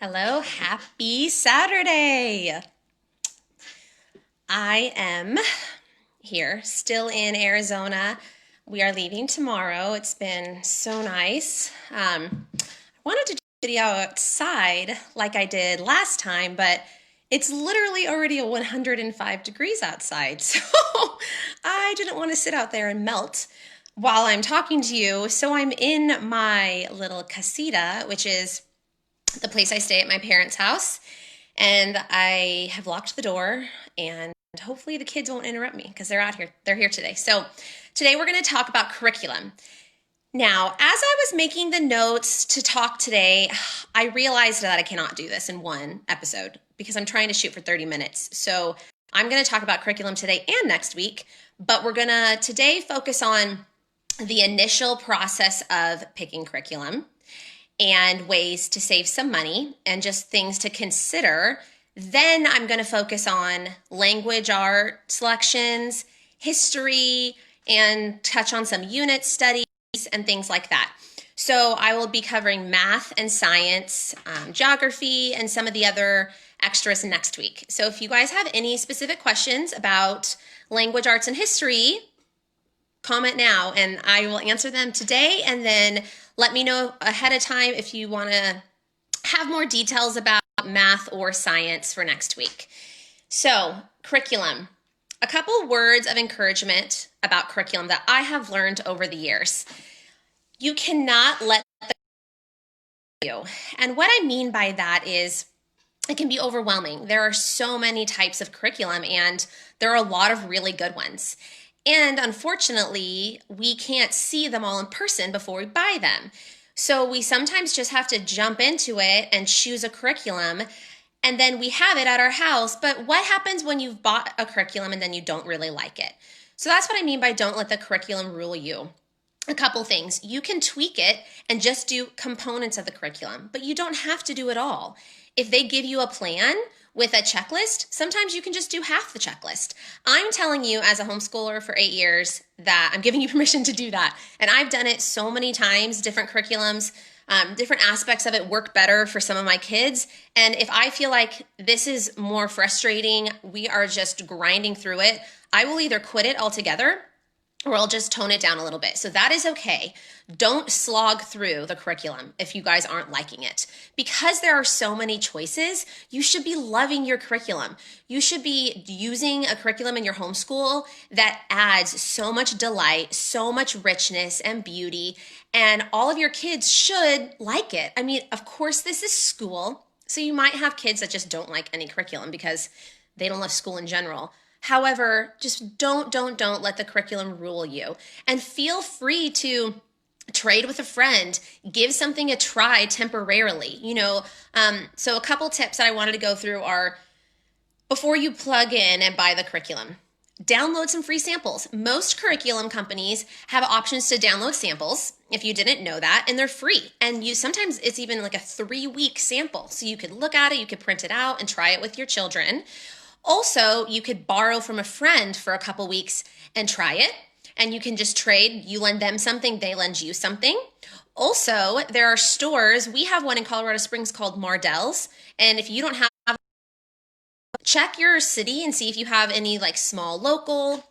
Hello, happy Saturday. I am here, still in Arizona. We are leaving tomorrow. It's been so nice. I wanted to do a video outside like I did last time, but it's literally already 105 degrees outside. So I didn't want to sit out there and melt while I'm talking to you. So I'm in my little casita, which is the place I stay at my parents' house, and I have locked the door, and hopefully the kids won't interrupt me because they're out here. They're here today. So today we're going to talk about curriculum. Now, as I was making the notes to talk today, I realized that I cannot do this in one episode because I'm trying to shoot for 30 minutes. So I'm going to talk about curriculum today and next week, but we're going to today focus on the initial process of picking curriculum and ways to save some money and just things to consider. Then I'm going to focus on language art selections, history, and touch on some unit studies and things like that. So I will be covering math and science, geography, and some of the other extras next week. So if you guys have any specific questions about language arts and history, comment now and I will answer them today, and then let me know ahead of time if you want to have more details about math or science for next week. So, curriculum. A couple words of encouragement about curriculum that I have learned over the years. You cannot let you. And what I mean by that is it can be overwhelming. There are so many types of curriculum, and there are a lot of really good ones. And unfortunately, we can't see them all in person before we buy them. So we sometimes just have to jump into it and choose a curriculum, and then we have it at our house. But what happens when you've bought a curriculum and then you don't really like it? So that's what I mean by don't let the curriculum rule you. A couple things. You can tweak it and just do components of the curriculum, but you don't have to do it all. If they give you a plan with a checklist, sometimes you can just do half the checklist. I'm telling you as a homeschooler for 8 years that I'm giving you permission to do that. And I've done it so many times, different curriculums, different aspects of it work better for some of my kids. And if I feel like this is more frustrating, we are just grinding through it, I will either quit it altogether or I'll just tone it down a little bit. So that is okay. Don't slog through the curriculum if you guys aren't liking it. Because there are so many choices, you should be loving your curriculum. You should be using a curriculum in your homeschool that adds so much delight, so much richness and beauty, and all of your kids should like it. I mean, of course, this is school, so you might have kids that just don't like any curriculum because they don't love school in general. However, just don't let the curriculum rule you, and feel free to trade with a friend, give something a try temporarily, so a couple tips that I wanted to go through are before you plug in and buy the curriculum, download some free samples. Most curriculum companies have options to download samples if you didn't know that, and they're free. And sometimes it's even like a 3-week sample. So you could look at it, you could print it out and try it with your children. Also, you could borrow from a friend for a couple weeks and try it, and you can just trade. You lend them something, they lend you something. Also, there are stores. We have one in Colorado Springs called Mardell's, and if you don't have, check your city and see if you have any like small local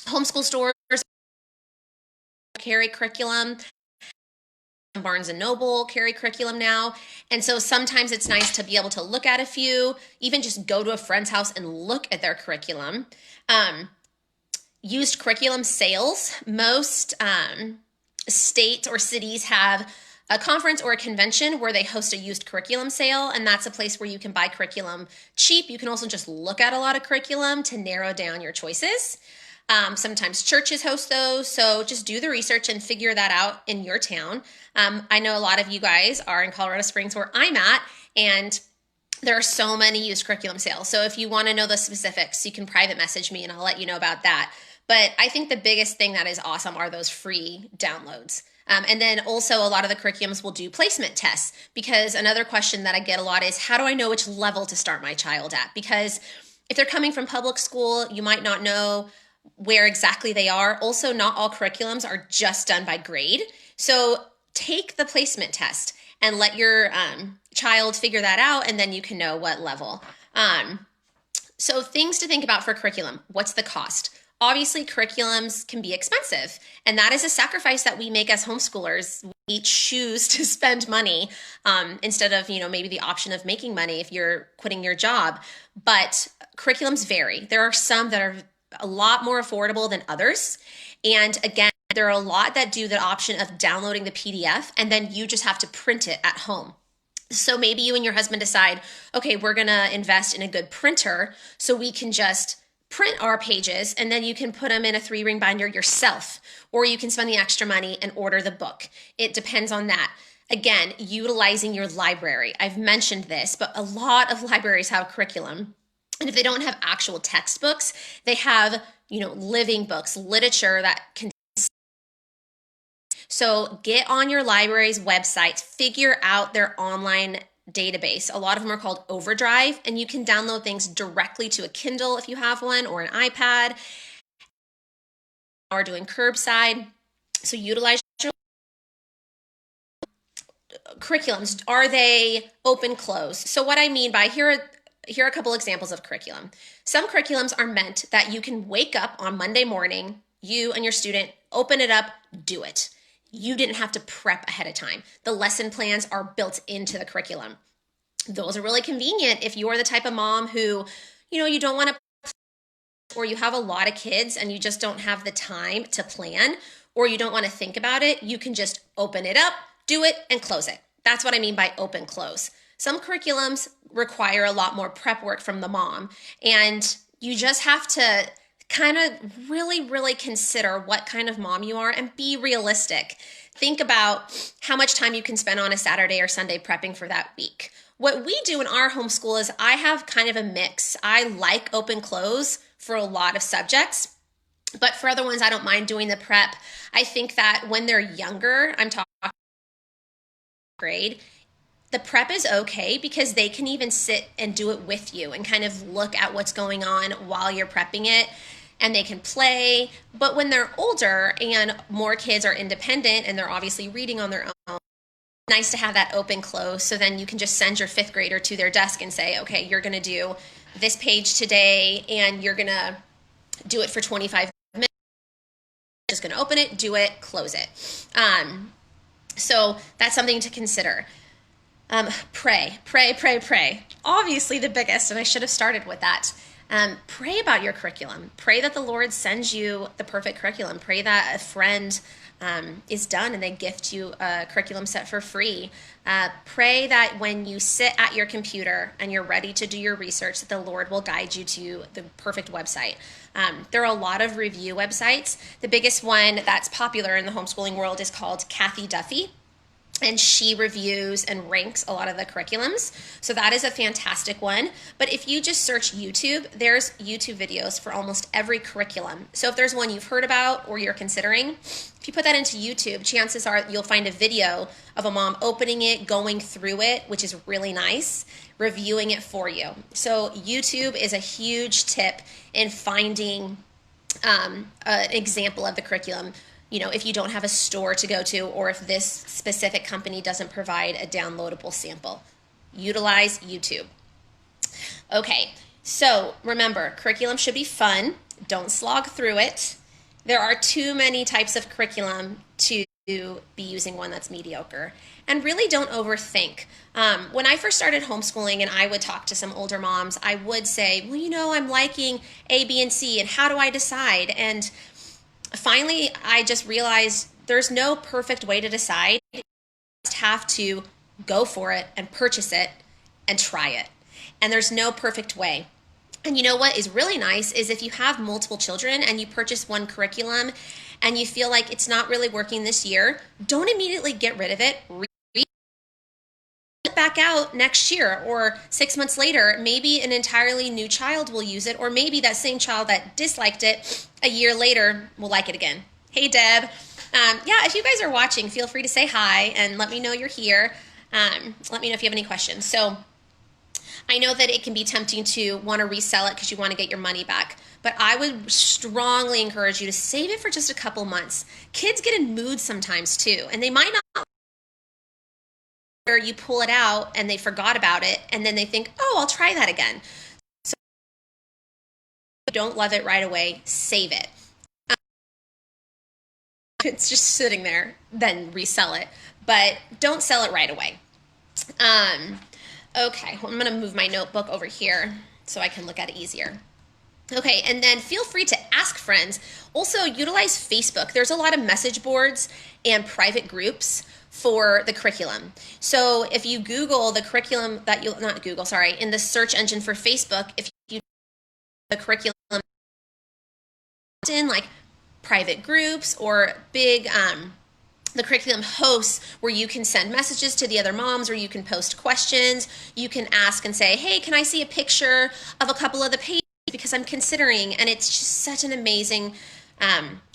homeschool stores carry curriculum. Barnes and Noble carry curriculum now. And so sometimes it's nice to be able to look at a few, even just go to a friend's house and look at their curriculum. Used curriculum sales. Most states or cities have a conference or a convention where they host a used curriculum sale, and that's a place where you can buy curriculum cheap. You can also just look at a lot of curriculum to narrow down your choices. Sometimes churches host those, so just do the research and figure that out in your town. I know a lot of you guys are in Colorado Springs where I'm at, and there are so many used curriculum sales. So if you want to know the specifics, you can private message me and I'll let you know about that. But I think the biggest thing that is awesome are those free downloads. And then also a lot of the curriculums will do placement tests, because another question that I get a lot is, how do I know which level to start my child at? Because if they're coming from public school, you might not know where exactly they are. Also, not all curriculums are just done by grade. So take the placement test and let your child figure that out, and then you can know what level. So things to think about for curriculum. What's the cost? Obviously, curriculums can be expensive, and that is a sacrifice that we make as homeschoolers. We choose to spend money instead of, maybe the option of making money if you're quitting your job. But curriculums vary. There are some that are a lot more affordable than others. And again, there are a lot that do the option of downloading the PDF, and then you just have to print it at home. So maybe you and your husband decide, okay, we're going to invest in a good printer so we can just print our pages, and then you can put them in a 3-ring binder yourself, or you can spend the extra money and order the book. It depends on that. Again, utilizing your library. I've mentioned this, but a lot of libraries have curriculum. And if they don't have actual textbooks, they have, living books, literature that can. So get on your library's websites, figure out their online database. A lot of them are called Overdrive, and you can download things directly to a Kindle if you have one, or an iPad, or doing curbside. So utilize your curriculums. Are they open, close? So what I mean by here are a couple examples of curriculum. Some curriculums are meant that you can wake up on Monday morning, you and your student, open it up, do it. You didn't have to prep ahead of time. The lesson plans are built into the curriculum. Those are really convenient if you're the type of mom who, you don't want to, or you have a lot of kids and you just don't have the time to plan, or you don't want to think about it. You can just open it up, do it, and close it. That's what I mean by open, close. Some curriculums require a lot more prep work from the mom, and you just have to kind of really, really consider what kind of mom you are and be realistic. Think about how much time you can spend on a Saturday or Sunday prepping for that week. What we do in our homeschool is I have kind of a mix. I like open close for a lot of subjects, but for other ones, I don't mind doing the prep. I think that when they're younger, I'm talking grade, the prep is okay because they can even sit and do it with you and kind of look at what's going on while you're prepping it. And they can play. But when they're older and more kids are independent and they're obviously reading on their own, it's nice to have that open close. So then you can just send your 5th grader to their desk and say, okay, you're going to do this page today and you're going to do it for 25 minutes. Just going to open it, do it, close it. So that's something to consider. Pray. Obviously the biggest, and I should have started with that. Pray about your curriculum. Pray that the Lord sends you the perfect curriculum. Pray that a friend is done and they gift you a curriculum set for free. Pray that when you sit at your computer and you're ready to do your research, that the Lord will guide you to the perfect website. There are a lot of review websites. The biggest one that's popular in the homeschooling world is called Kathy Duffy. And she reviews and ranks a lot of the curriculums. So that is a fantastic one. But if you just search YouTube, there's YouTube videos for almost every curriculum. So if there's one you've heard about or you're considering, if you put that into YouTube, chances are you'll find a video of a mom opening it, going through it, which is really nice, reviewing it for you. So YouTube is a huge tip in finding an example of the curriculum. If you don't have a store to go to, or if this specific company doesn't provide a downloadable sample, utilize YouTube. Okay, so remember, curriculum should be fun. Don't slog through it. There are too many types of curriculum to be using one that's mediocre. And really don't overthink. When I first started homeschooling and I would talk to some older moms, I would say, well, I'm liking A, B, and C, and how do I decide? And finally, I just realized there's no perfect way to decide. You just have to go for it and purchase it and try it. And there's no perfect way. And you know what is really nice is if you have multiple children and you purchase one curriculum and you feel like it's not really working this year, don't immediately get rid of it. Back out next year or 6 months later. Maybe an entirely new child will use it, or maybe that same child that disliked it a year later will like it again. Hey, Deb. If you guys are watching, feel free to say hi and let me know you're here. Let me know if you have any questions. So I know that it can be tempting to want to resell it because you want to get your money back, but I would strongly encourage you to save it for just a couple months. Kids get in moods sometimes too, and they might not you pull it out and they forgot about it, and then they think, oh, I'll try that again. So if you don't love it right away, save it. It's just sitting there, then resell it. But don't sell it right away. Okay, well, I'm going to move my notebook over here so I can look at it easier. Okay, and then feel free to ask friends. Also, utilize Facebook. There's a lot of message boards and private groups for the curriculum. So if you Google the curriculum that you, not Google, sorry, in the search engine for Facebook, if you the curriculum in like private groups or big the curriculum hosts where you can send messages to the other moms, or you can post questions. You can ask and say, hey, can I see a picture of a couple of the pages because I'm considering, and it's just such an amazing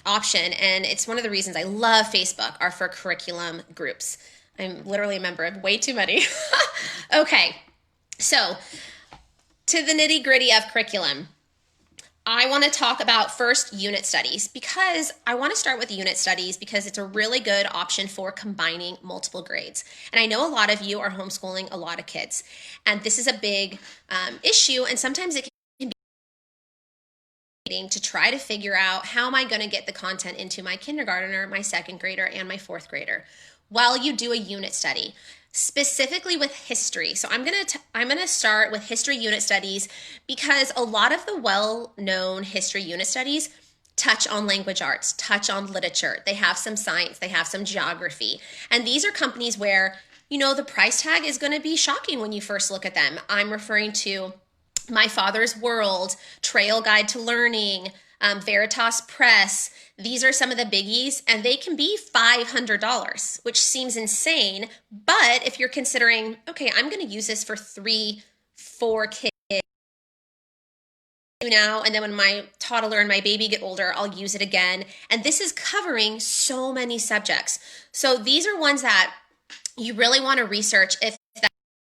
option. And it's one of the reasons I love Facebook are for curriculum groups. I'm literally a member of way too many. Okay, so to the nitty gritty of curriculum. I want to talk about first unit studies, because I want to start with unit studies because it's a really good option for combining multiple grades. And I know a lot of you are homeschooling a lot of kids, and this is a big issue, and sometimes it can be to try to figure out, how am I going to get the content into my kindergartner, my second grader, and my fourth grader while you do a unit study. Specifically with history. So I'm gonna start with history unit studies, because a lot of the well-known history unit studies touch on language arts, touch on literature. They have some science, they have some geography. And these are companies where, you know, the price tag is gonna be shocking when you first look at them. I'm referring to My Father's World, Trail Guide to Learning, Veritas Press. These are some of the biggies, and they can be $500, which seems insane. But if you're considering, okay, I'm going to use this for 3-4 kids now, and then when my toddler and my baby get older, I'll use it again. And this is covering so many subjects. So these are ones that you really want to research if that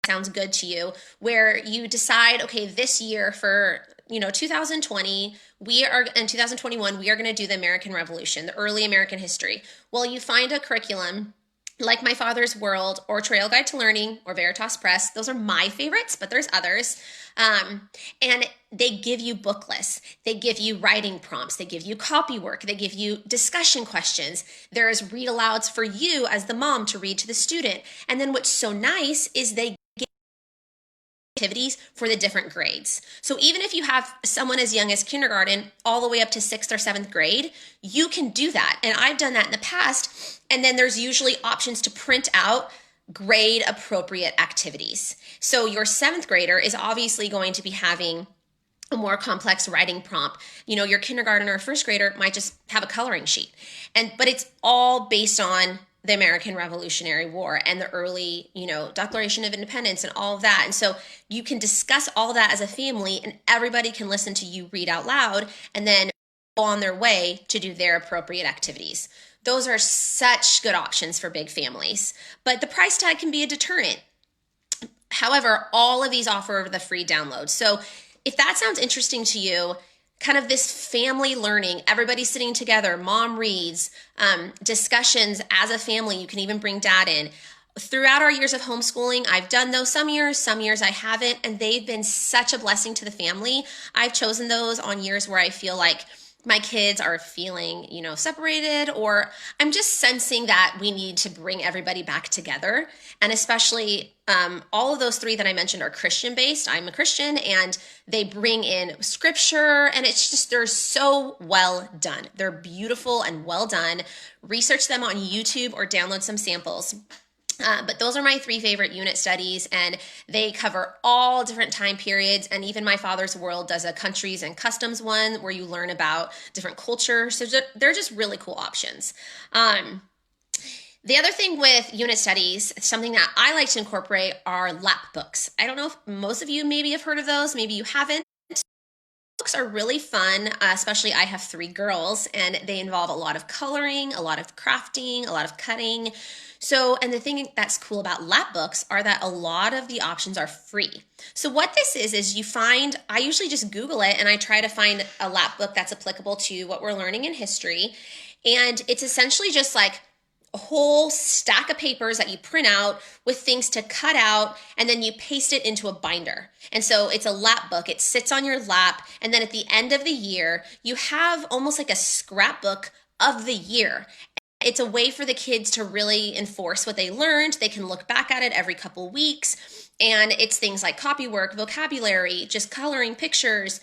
sounds good to you, where you decide, okay, this year for 2020, in 2021, we are going to do the American Revolution, the early American history. Well, you find a curriculum like My Father's World or Trail Guide to Learning or Veritas Press. Those are my favorites, but there's others. And they give you book lists. They give you writing prompts. They give you copy work. They give you discussion questions. There is read alouds for you as the mom to read to the student. And then what's so nice is they activities for the different grades. So even if you have someone as young as kindergarten all the way up to 6th or 7th grade, you can do that. And I've done that in the past. And then there's usually options to print out grade appropriate activities. So your 7th grader is obviously going to be having a more complex writing prompt. Your kindergarten or first grader might just have a coloring sheet. But it's all based on the American Revolutionary War and the early, Declaration of Independence and all of that. And so you can discuss all that as a family, and everybody can listen to you read out loud and then go on their way to do their appropriate activities. Those are such good options for big families, but the price tag can be a deterrent. However, all of these offer the free download. So if that sounds interesting to you, kind of this family learning, everybody sitting together, mom reads, discussions as a family, you can even bring dad in. Throughout our years of homeschooling, I've done those some years I haven't, and they've been such a blessing to the family. I've chosen those on years where I feel like my kids are feeling, separated, or I'm just sensing that we need to bring everybody back together. And especially all of those 3 that I mentioned are Christian based. I'm a Christian, and they bring in scripture, and it's just, they're so well done. They're beautiful and well done. Research them on YouTube or download some samples. But those are my 3 favorite unit studies, and they cover all different time periods. And even My Father's World does a countries and customs one where you learn about different cultures. So they're just really cool options. The other thing with unit studies, something that I like to incorporate, are lap books. I don't know if most of you maybe have heard of those. Maybe you haven't. Books are really fun, especially I have 3 girls, and they involve a lot of coloring, a lot of crafting, a lot of cutting. So, and the thing that's cool about lap books are that a lot of the options are free. So what this is you find, I usually just Google it and I try to find a lap book that's applicable to what we're learning in history. And it's essentially just like a whole stack of papers that you print out with things to cut out, and then you paste it into a binder. And so it's a lap book. It sits on your lap, and then at the end of the year, you have almost like a scrapbook of the year. It's a way for the kids to really enforce what they learned. They can look back at it every couple weeks, and it's things like copywork, vocabulary, just coloring pictures,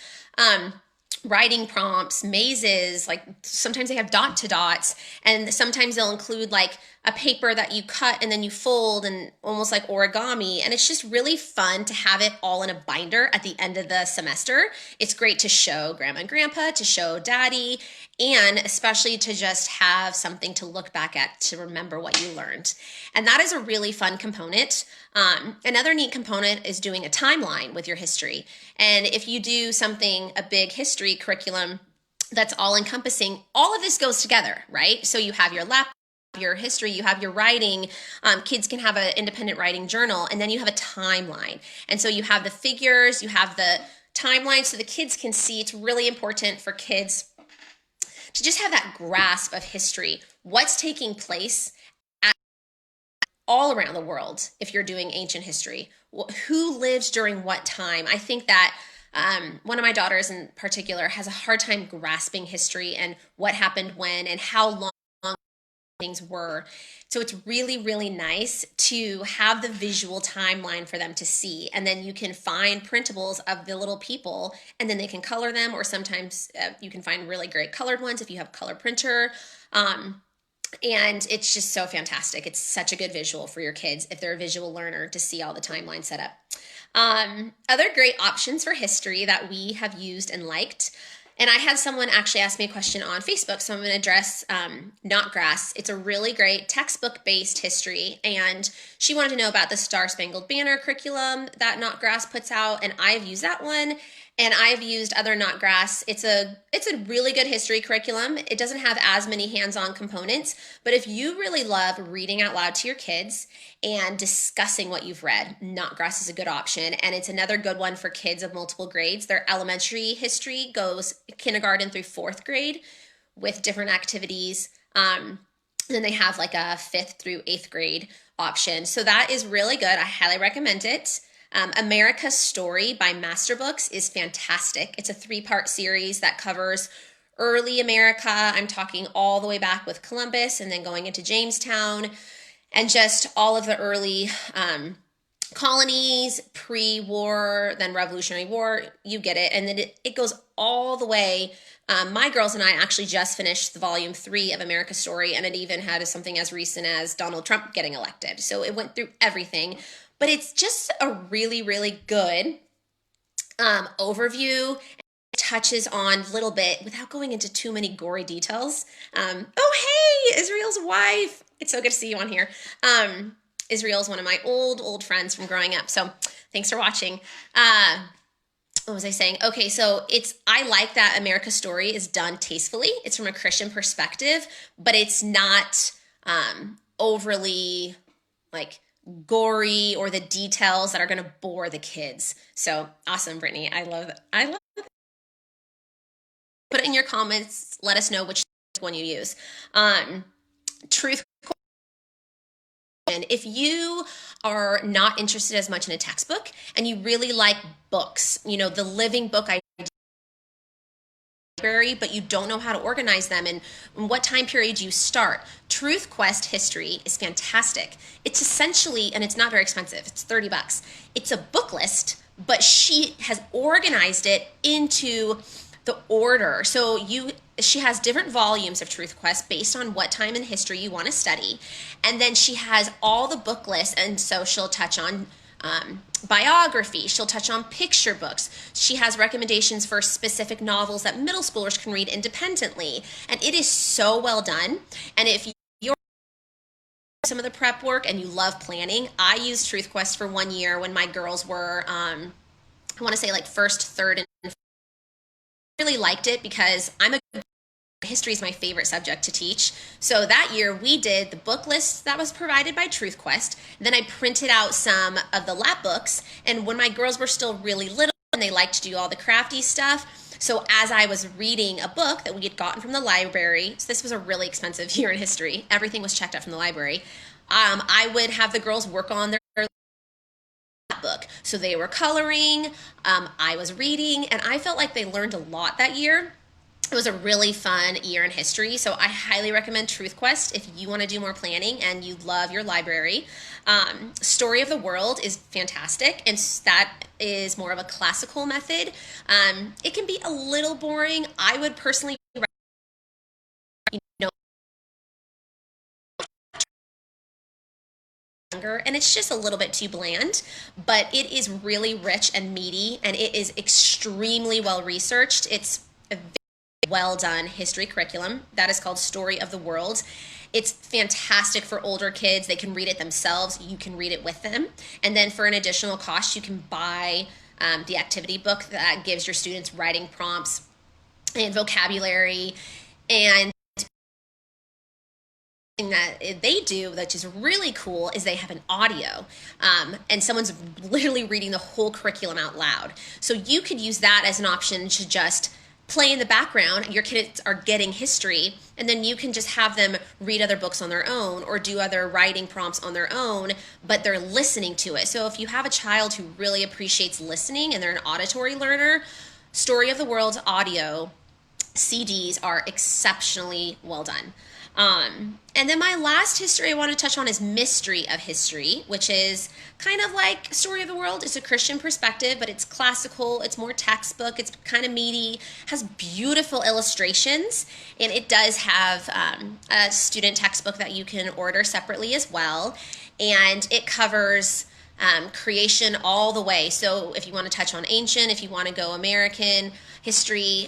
writing prompts, mazes, like sometimes they have dot to dots, and sometimes they'll include like a paper that you cut and then you fold, and almost like origami. And it's just really fun to have it all in a binder at the end of the semester. It's great to show grandma and grandpa, to show daddy, and especially to just have something to look back at to remember what you learned. And that is a really fun component. Another neat component is doing a timeline with your history. And if you do something, a big history curriculum that's all encompassing, all of this goes together, right? So you have your lap, your history, you have your writing, kids can have an independent writing journal, and then you have a timeline. And so you have the figures, you have the timeline so the kids can see. It's really important for kids to just have that grasp of history, what's taking place all around the world. If you're doing ancient history, who lived during what time. I think that one of my daughters in particular has a hard time grasping history and what happened when and how long things were. So it's really, really nice to have the visual timeline for them to see. And then you can find printables of the little people, and then they can color them, or sometimes you can find really great colored ones if you have a color printer. And it's just so fantastic. It's such a good visual for your kids if they're a visual learner to see all the timeline set up. Other great options for history that we have used and liked. And I had someone actually ask me a question on Facebook, so I'm going to address Knotgrass. It's a really great textbook-based history, and she wanted to know about the Star-Spangled Banner curriculum that Knotgrass puts out, and I've used that one, and I've used other Knotgrass. It's a really good history curriculum. It doesn't have as many hands-on components, but if you really love reading out loud to your kids and discussing what you've read, Knotgrass is a good option, and it's another good one for kids of multiple grades. Their elementary history goes kindergarten through 4th grade with different activities. And then they have like a 5th through 8th grade option. So that is really good. I highly recommend it. America's Story by Master Books is fantastic. It's a 3-part series that covers early America. I'm talking all the way back with Columbus and then going into Jamestown and just all of the early colonies, pre-war, then Revolutionary War, you get it. And then it goes all the way. My girls and I actually just finished the volume 3 of America's Story, and it even had something as recent as Donald Trump getting elected. So it went through everything. But it's just a really, really good overview. It touches on a little bit without going into too many gory details. Oh, hey, Israel's wife. It's so good to see you on here. Israel's one of my old friends from growing up. So thanks for watching. What was I saying? Okay, so I like that America's Story is done tastefully. It's from a Christian perspective, but it's not overly like gory or the details that are going to bore the kids. So awesome, Brittany. I love it. Put it in your comments. Let us know which one you use. Truth. If you are not interested as much in a textbook and you really like books, the living book library, but you don't know how to organize them and what time period you start, Truth Quest History is fantastic. It's essentially, and it's not very expensive, it's $30. It's a book list, but she has organized it into the order. So she has different volumes of Truth Quest based on what time in history you want to study. And then she has all the book lists, and so she'll touch on biography. She'll touch on picture books. She has recommendations for specific novels that middle schoolers can read independently. And it is so well done. And if you're some of the prep work and you love planning, I used Truth Quest for 1 year when my girls were, I want to say like 1st, 3rd, and I really liked it because history is my favorite subject to teach. So that year we did the book list that was provided by Truth Quest. Then I printed out some of the lap books. And when my girls were still really little and they liked to do all the crafty stuff, So as I was reading a book that we had gotten from the library, so this was a really expensive year in history, everything was checked out from the library. I would have the girls work on their book. So they were coloring, I was reading, and I felt like they learned a lot that year. It was a really fun year in history, so I highly recommend Truth Quest if you want to do more planning and you love your library. Story of the World is fantastic, and that is more of a classical method. It can be a little boring. I would personally, you know, younger, and it's just a little bit too bland, but it is really rich and meaty, and it is extremely well researched. It's a well done history curriculum that is called Story of the World. It's fantastic for older kids. They can read it themselves. You can read it with them. And then for an additional cost, you can buy the activity book that gives your students writing prompts and vocabulary. And that they do that is really cool is they have an audio, and someone's literally reading the whole curriculum out loud. So you could use that as an option to just play in the background. Your kids are getting history, and then you can just have them read other books on their own or do other writing prompts on their own, but they're listening to it. So if you have a child who really appreciates listening and they're an auditory learner, Story of the World audio CDs are exceptionally well done. And then my last history I want to touch on is Mystery of History, which is kind of like Story of the World. It's a Christian perspective, but it's classical, it's more textbook, it's kind of meaty, has beautiful illustrations, and it does have a student textbook that you can order separately as well. And it covers creation all the way. So if you want to touch on ancient, if you want to go American history,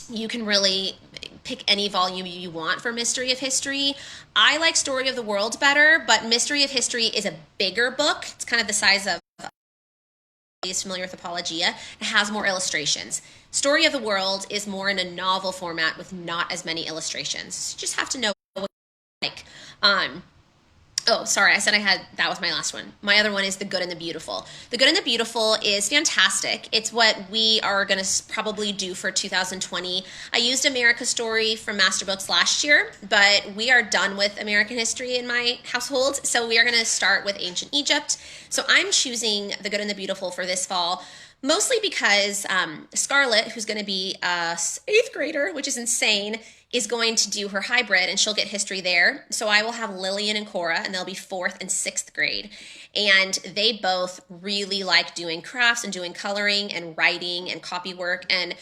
you can really pick any volume you want for Mystery of History. I like Story of the World better, but Mystery of History is a bigger book. It's kind of the size of, is familiar with Apologia. It has more illustrations. Story of the World is more in a novel format with not as many illustrations. You just have to know what you like. Oh, sorry, I said that was my last one. My other one is The Good and the Beautiful. The Good and the Beautiful is fantastic. It's what we are going to probably do for 2020. I used America Story from Master Books last year, but we are done with American history in my household, so we are going to start with ancient Egypt. So I'm choosing The Good and the Beautiful for this fall, mostly because Scarlett, who's going to be a 8th grader, which is insane, is going to do her hybrid, and she'll get history there. So I will have Lillian and Cora, and they'll be 4th and 6th grade. And they both really like doing crafts and doing coloring and writing and copy work. And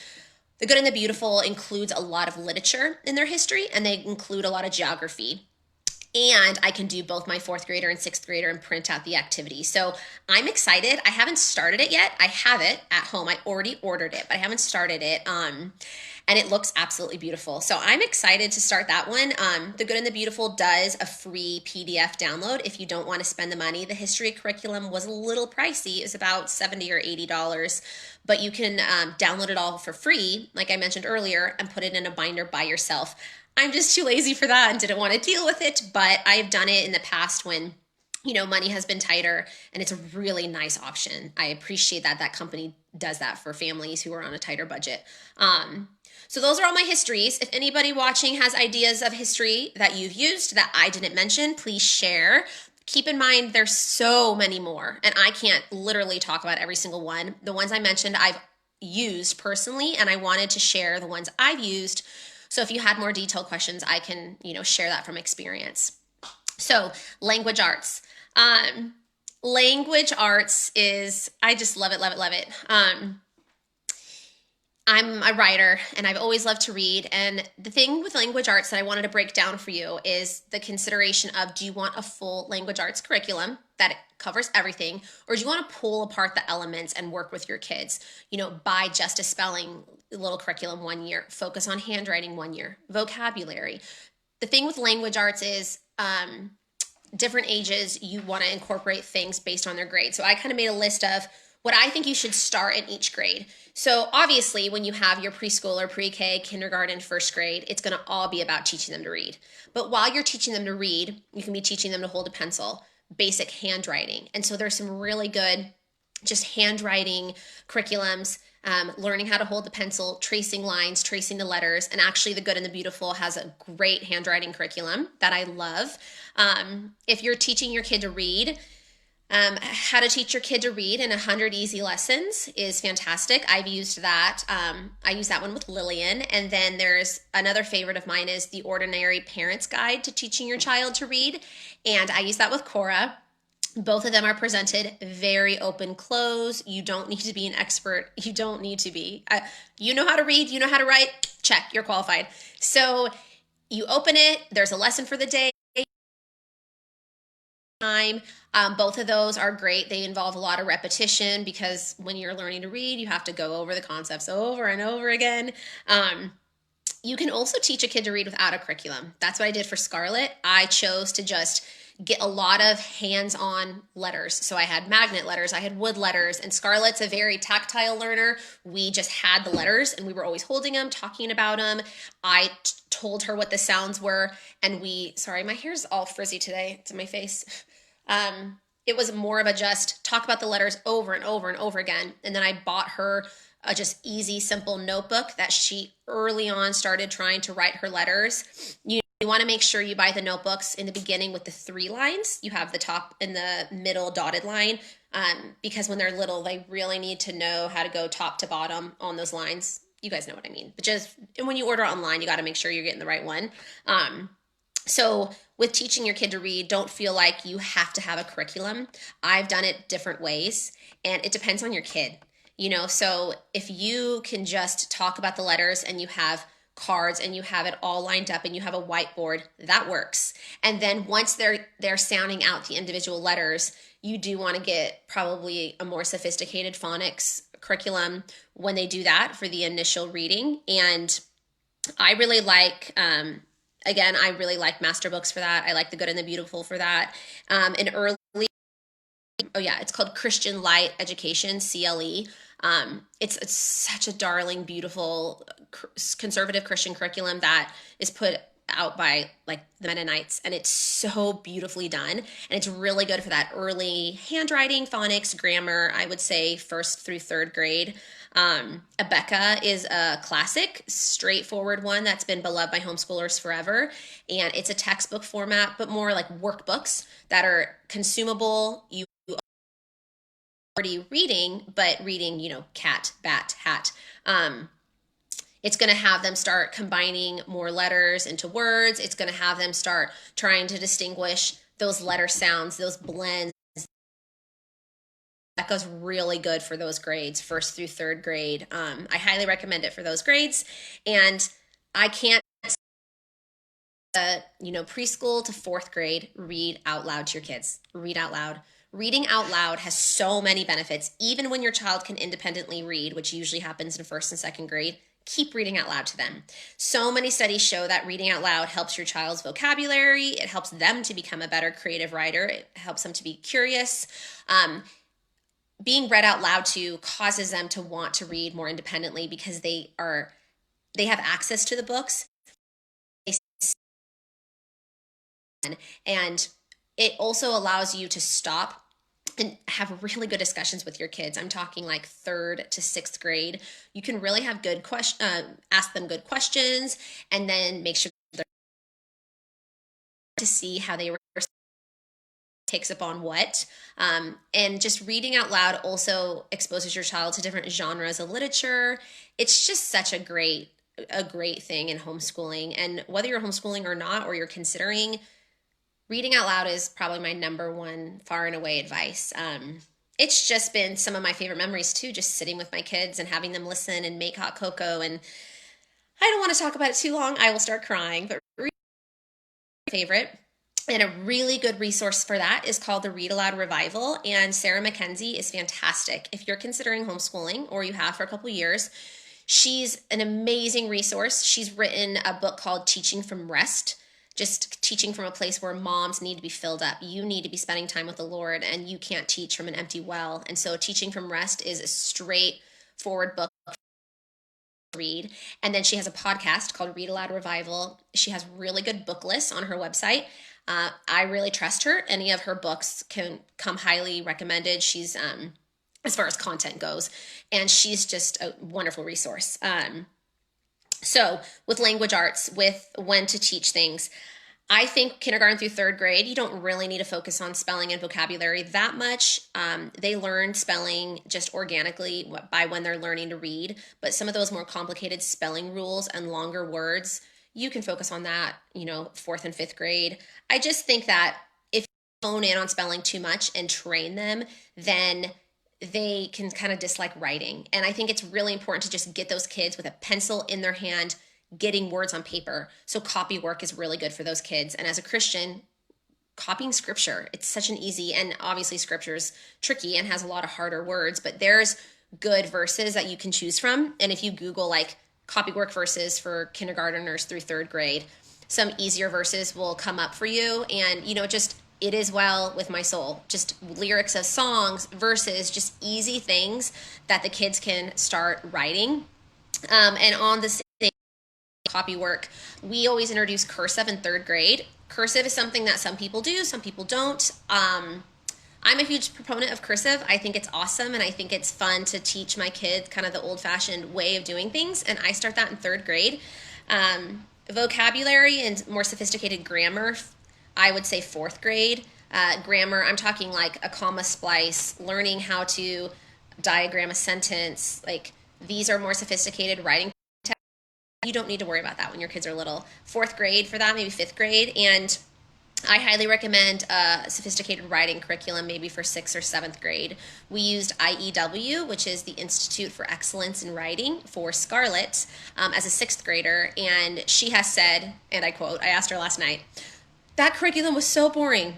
The Good and the Beautiful includes a lot of literature in their history, and they include a lot of geography. And I can do both my 4th grader and 6th grader and print out the activity. So I'm excited. I haven't started it yet. I have it at home. I already ordered it, but I haven't started it. And it looks absolutely beautiful. So I'm excited to start that one. The Good and the Beautiful does a free PDF download if you don't want to spend the money. The history curriculum was a little pricey. It was about $70 or $80, but you can download it all for free, like I mentioned earlier, and put it in a binder by yourself. I'm just too lazy for that and didn't want to deal with it, but I've done it in the past when money has been tighter, and it's a really nice option. I appreciate that company does that for families who are on a tighter budget. So those are all my histories. If anybody watching has ideas of history that you've used that I didn't mention, please share. Keep in mind, there's so many more, and I can't literally talk about every single one. The ones I mentioned, I've used personally, and I wanted to share the ones I've used. So if you had more detailed questions, I can, share that from experience. So language arts. Language arts is, I just love it, love it, love it. I'm a writer, and I've always loved to read. And the thing with language arts that I wanted to break down for you is the consideration of, do you want a full language arts curriculum that covers everything, or do you want to pull apart the elements and work with your kids? Buy just a spelling little curriculum 1 year, focus on handwriting 1 year, vocabulary. The thing with language arts is different ages, you want to incorporate things based on their grade. So I kind of made a list of what I think you should start in each grade. So obviously, when you have your preschool or pre-K, kindergarten, 1st grade, it's going to all be about teaching them to read. But while you're teaching them to read, you can be teaching them to hold a pencil, basic handwriting. And so there's some really good just handwriting curriculums learning how to hold the pencil, tracing lines, tracing the letters. And actually, The Good and the Beautiful has a great handwriting curriculum that I love. If you're teaching your kid to read, how to teach your kid to read in 100 easy lessons is fantastic. I've used that. I use that one with Lillian. And then there's another favorite of mine is The Ordinary Parent's Guide to Teaching Your Child to Read. And I use that with Cora. Both of them are presented very open close. You don't need to be an expert. You don't need to be. You know how to read, you know how to write, check, you're qualified. So you open it, there's a lesson for the day. Both of those are great. They involve a lot of repetition because when you're learning to read, you have to go over the concepts over and over again. You can also teach a kid to read without a curriculum. That's what I did for Scarlett. I chose to just get a lot of hands-on letters. So I had magnet letters, I had wood letters, and Scarlett's a very tactile learner. We just had the letters and we were always holding them, talking about them. I told her what the sounds were, and sorry, my hair's all frizzy today. It's in my face. It was more of a just talk about the letters over and over and over again. And then I bought her a just easy, simple notebook that she early on started trying to write her letters. You want to make sure you buy the notebooks in the beginning with the 3 lines. You have the top and the middle dotted line because when they're little, they really need to know how to go top to bottom on those lines. You guys know what I mean. But just when you order online, you got to make sure you're getting the right one. So with teaching your kid to read, don't feel like you have to have a curriculum. I've done it different ways, and it depends on your kid. So if you can just talk about the letters and you have cards and you have it all lined up and you have a whiteboard, that works. And then once they're sounding out the individual letters, you do want to get probably a more sophisticated phonics curriculum when they do that for the initial reading. And I really like I really like master books for that. I like The Good and the Beautiful for that. It's called Christian Light Education, CLE. It's such a darling, beautiful, conservative Christian curriculum that is put out by like the Mennonites, and it's so beautifully done, and it's really good for that early handwriting, phonics, grammar. I would say 1st through 3rd grade. Abeka is a classic, straightforward one that's been beloved by homeschoolers forever, and it's a textbook format, but more like workbooks that are consumable. You already reading, but reading, cat, bat, hat. It's going to have them start combining more letters into words. It's going to have them start trying to distinguish those letter sounds, those blends. That goes really good for those grades, 1st through 3rd grade. I highly recommend it for those grades. And I can't, preschool to 4th grade, read out loud to your kids. Read out loud. Reading out loud has so many benefits. Even when your child can independently read, which usually happens in 1st and 2nd grade, keep reading out loud to them. So many studies show that reading out loud helps your child's vocabulary. It helps them to become a better creative writer. It helps them to be curious. Being read out loud to causes them to want to read more independently because they have access to the books. And it also allows you to stop and have really good discussions with your kids. I'm talking like 3rd to 6th grade. You can really have good ask them good questions, and then make sure they're to see how they takes up on what. And just reading out loud also exposes your child to different genres of literature. It's just such a great thing in homeschooling. And whether you're homeschooling or not, or you're considering, reading out loud is probably my number one far and away advice. It's just been some of my favorite memories too, just sitting with my kids and having them listen and make hot cocoa. And I don't want to talk about it too long. I will start crying, but favorite. And a really good resource for that is called the Read Aloud Revival. And Sarah Mackenzie is fantastic. If you're considering homeschooling, or you have for a couple years, she's an amazing resource. She's written a book called Teaching from Rest, just teaching from a place where moms need to be filled up. You need to be spending time with the Lord, and you can't teach from an empty well. And so Teaching from Rest is a straightforward book to read. And then she has a podcast called Read Aloud Revival. She has really good book lists on her website. I really trust her. Any of her books can come highly recommended. She's as far as content goes. And she's just a wonderful resource. So with language arts, with when to teach things, I think kindergarten through third grade, you don't really need to focus on spelling and vocabulary that much. They learn spelling just organically by when they're learning to read, but some of those more complicated spelling rules and longer words, you can focus on that, fourth and fifth grade. I just think that if you hone in on spelling too much and train them, then they can kind of dislike writing. And I think it's really important to just get those kids with a pencil in their hand, getting words on paper. So copy work is really good for those kids. And as a Christian, copying scripture, it's such an easy, and obviously scripture is tricky and has a lot of harder words, but there's good verses that you can choose from. And if you Google like copy work verses for kindergarteners through third grade, some easier verses will come up for you. And, just it is well with my soul. Just lyrics of songs, verses, just easy things that the kids can start writing. And on the same copy work, we always introduce cursive in third grade. Cursive is something that some people do, some people don't. I'm a huge proponent of cursive. I think it's awesome, and I think it's fun to teach my kids kind of the old-fashioned way of doing things, and I start that in third grade. Vocabulary and more sophisticated grammar, I would say fourth grade. Grammar, I'm talking like a comma splice, learning how to diagram a sentence. Like, these are more sophisticated writing. You don't need to worry about that when your kids are little. Fourth grade for that, maybe fifth grade. And I highly recommend a sophisticated writing curriculum, maybe for sixth or seventh grade. We used IEW, which is the Institute for Excellence in Writing, for Scarlett as a sixth grader. And she has said, and I quote, I asked her last night, that curriculum was so boring,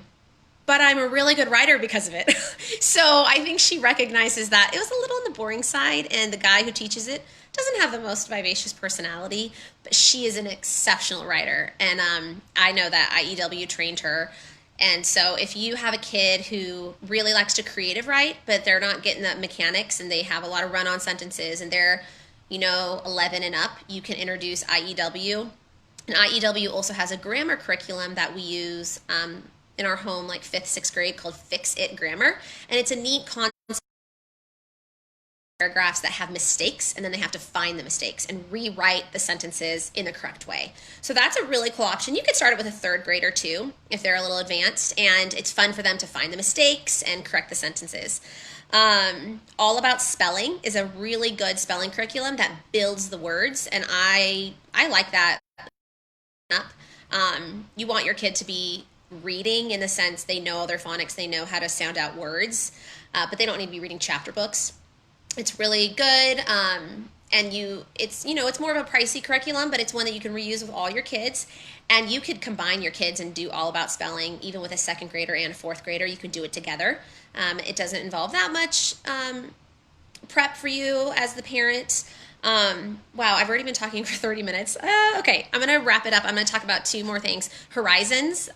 but I'm a really good writer because of it. So I think she recognizes that it was a little on the boring side, and the guy who teaches it doesn't have the most vivacious personality, but she is an exceptional writer. And I know that IEW trained her. And so if you have a kid who really likes to creative write, but they're not getting the mechanics and they have a lot of run-on sentences and they're, 11 and up, you can introduce IEW. And IEW also has a grammar curriculum that we use in our home, like fifth, sixth grade, called Fix It Grammar. And it's a neat concept. Paragraphs that have mistakes, and then they have to find the mistakes and rewrite the sentences in the correct way. So that's a really cool option. You could start it with a third grader too, if they're a little advanced, and it's fun for them to find the mistakes and correct the sentences. All About Spelling is a really good spelling curriculum that builds the words, and I like that. You want your kid to be reading in the sense they know all their phonics, they know how to sound out words, but they don't need to be reading chapter books. It's really good, and it's more of a pricey curriculum, but it's one that you can reuse with all your kids, and you could combine your kids and do All About Spelling, even with a second grader and a fourth grader. You can do it together. It doesn't involve that much prep for you as the parent. Wow, I've already been talking for 30 minutes. Okay, I'm going to wrap it up. I'm going to talk about two more things. Horizons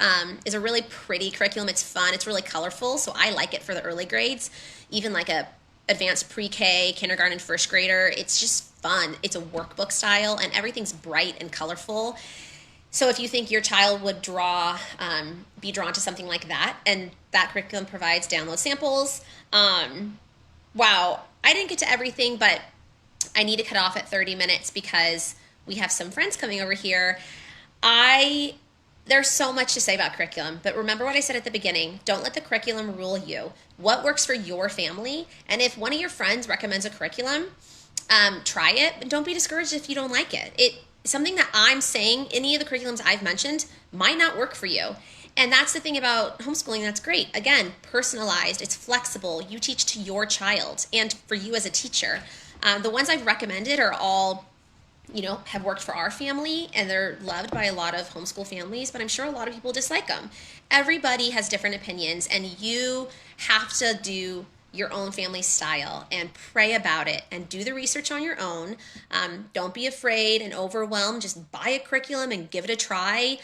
is a really pretty curriculum. It's fun. It's really colorful, so I like it for the early grades, even like a advanced pre-K, kindergarten, first grader. It's just fun. It's a workbook style, and everything's bright and colorful. So if you think your child would be drawn to something like that, and that curriculum provides download samples. Wow, I didn't get to everything, but I need to cut off at 30 minutes because we have some friends coming over here. There's so much to say about curriculum, but remember what I said at the beginning. Don't let the curriculum rule you. What works for your family? And if one of your friends recommends a curriculum, try it, but don't be discouraged if you don't like it. Something that I'm saying, any of the curriculums I've mentioned, might not work for you. And that's the thing about homeschooling that's great. Again, personalized, it's flexible. You teach to your child and for you as a teacher. The ones I've recommended are all have worked for our family, and they're loved by a lot of homeschool families, but I'm sure a lot of people dislike them. Everybody has different opinions, and you have to do your own family style and pray about it and do the research on your own. Don't be afraid and overwhelmed. Just buy a curriculum and give it a try.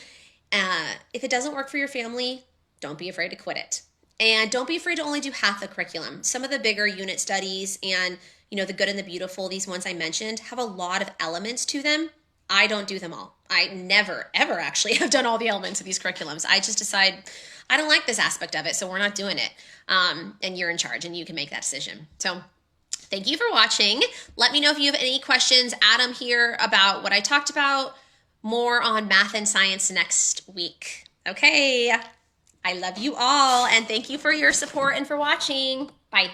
If it doesn't work for your family, don't be afraid to quit it. And don't be afraid to only do half the curriculum. Some of the bigger unit studies and the good and the beautiful, these ones I mentioned, have a lot of elements to them. I don't do them all. I never, ever actually have done all the elements of these curriculums. I just decide I don't like this aspect of it, so we're not doing it. And you're in charge and you can make that decision. So thank you for watching. Let me know if you have any questions. Add them here about what I talked about. More on math and science next week. Okay. I love you all, and thank you for your support and for watching. Bye.